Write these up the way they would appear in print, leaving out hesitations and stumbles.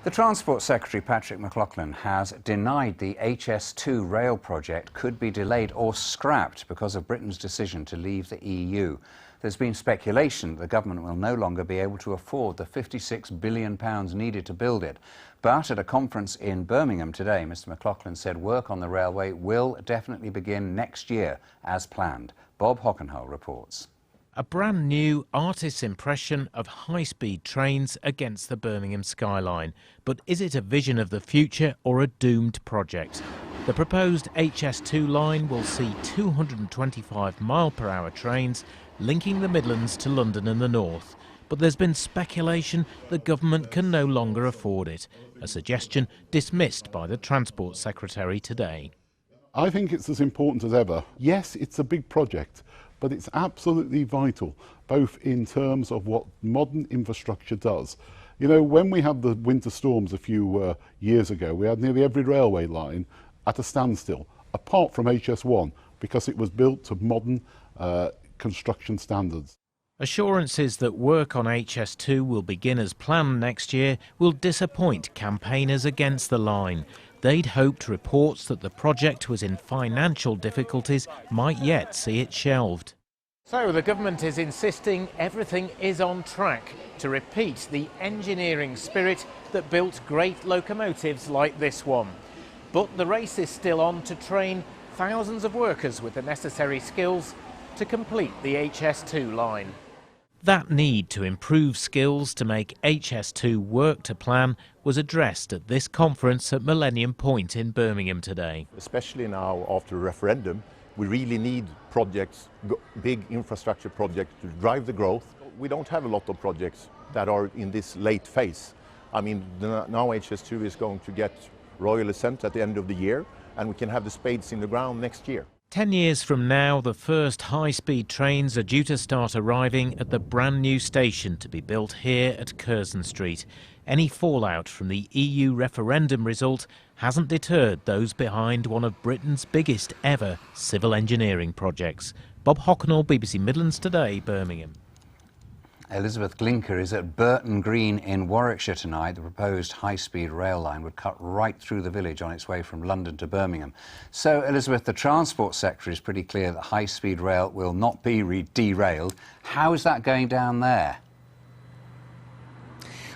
The Transport Secretary Patrick McLauchlan has denied the HS2 rail project could be delayed or scrapped because of Britain's decision to leave the EU. There's been speculation that the government will no longer be able to afford the £56 billion needed to build it. But at a conference in Birmingham today, Mr McLauchlan said work on the railway will definitely begin next year as planned. Bob Hockenhull reports. A brand new artist's impression of high-speed trains against the Birmingham skyline. But is it a vision of the future or a doomed project? The proposed HS2 line will see 225 mile-per-hour trains linking the Midlands to London and the north. But there's been speculation the government can no longer afford it, a suggestion dismissed by the Transport Secretary today. I think it's as important as ever. Yes, it's a big project, but it's absolutely vital, both in terms of what modern infrastructure does. You know, when we had the winter storms a few years ago, we had nearly every railway line at a standstill, apart from HS1, because it was built to modern construction standards. Assurances that work on HS2 will begin as planned next year will disappoint campaigners against the line. They'd hoped reports that the project was in financial difficulties might yet see it shelved. So the government is insisting everything is on track to repeat the engineering spirit that built great locomotives like this one. But the race is still on to train thousands of workers with the necessary skills to complete the HS2 line. That need to improve skills to make HS2 work to plan was addressed at this conference at Millennium Point in Birmingham today. Especially now after a referendum, we really need projects, big infrastructure projects to drive the growth. We don't have a lot of projects that are in this late phase. I mean, now HS2 is going to get royal assent at the end of the year, and we can have the spades in the ground next year. 10 years from now, the first high-speed trains are due to start arriving at the brand new station to be built here at Curzon Street. Any fallout from the EU referendum result hasn't deterred those behind one of Britain's biggest ever civil engineering projects. Bob Hockenhull, BBC Midlands Today, Birmingham. Elizabeth Glinker is at Burton Green in Warwickshire tonight. The proposed high-speed rail line would cut right through the village on its way from London to Birmingham. So, Elizabeth, the Transport Secretary is pretty clear that high-speed rail will not be derailed. How is that going down there?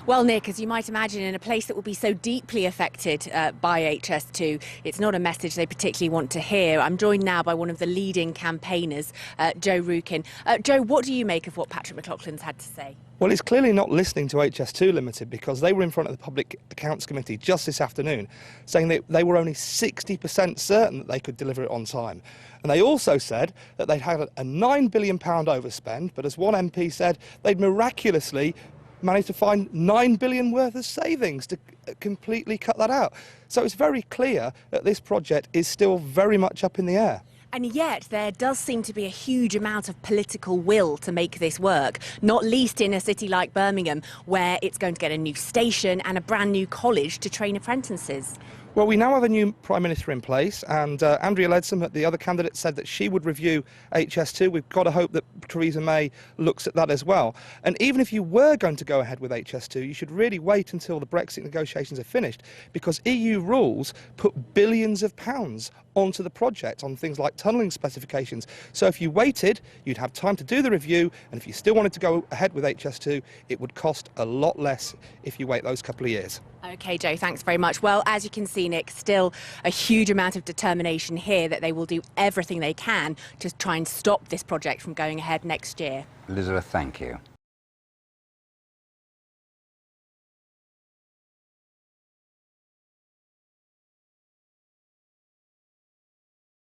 Well, Nick, as you might imagine, in a place that will be so deeply affected by HS2, it's not a message they particularly want to hear. I'm joined now by one of the leading campaigners, Joe Rukin. Joe, what do you make of what Patrick McLauchlan's had to say? Well, he's clearly not listening to HS2 Limited, because they were in front of the Public Accounts Committee just this afternoon saying that they were only 60% certain that they could deliver it on time. And they also said that they'd had a £9 billion overspend, but as one MP said, they'd miraculously managed to find £9 billion worth of savings to completely cut that out. So it's very clear that this project is still very much up in the air. And yet there does seem to be a huge amount of political will to make this work, not least in a city like Birmingham, where it's going to get a new station and a brand new college to train apprentices. Well, we now have a new Prime Minister in place, and Andrea Leadsom, the other candidate, said that she would review HS2. We've got to hope that Theresa May looks at that as well. And even if you were going to go ahead with HS2, you should really wait until the Brexit negotiations are finished, because EU rules put billions of pounds onto the project on things like tunnelling specifications. So if you waited, you'd have time to do the review, and if you still wanted to go ahead with HS2, it would cost a lot less if you wait those couple of years. OK, Joe, thanks very much. Well, as you can see, Nick, still a huge amount of determination here that they will do everything they can to try and stop this project from going ahead next year. Elizabeth, thank you.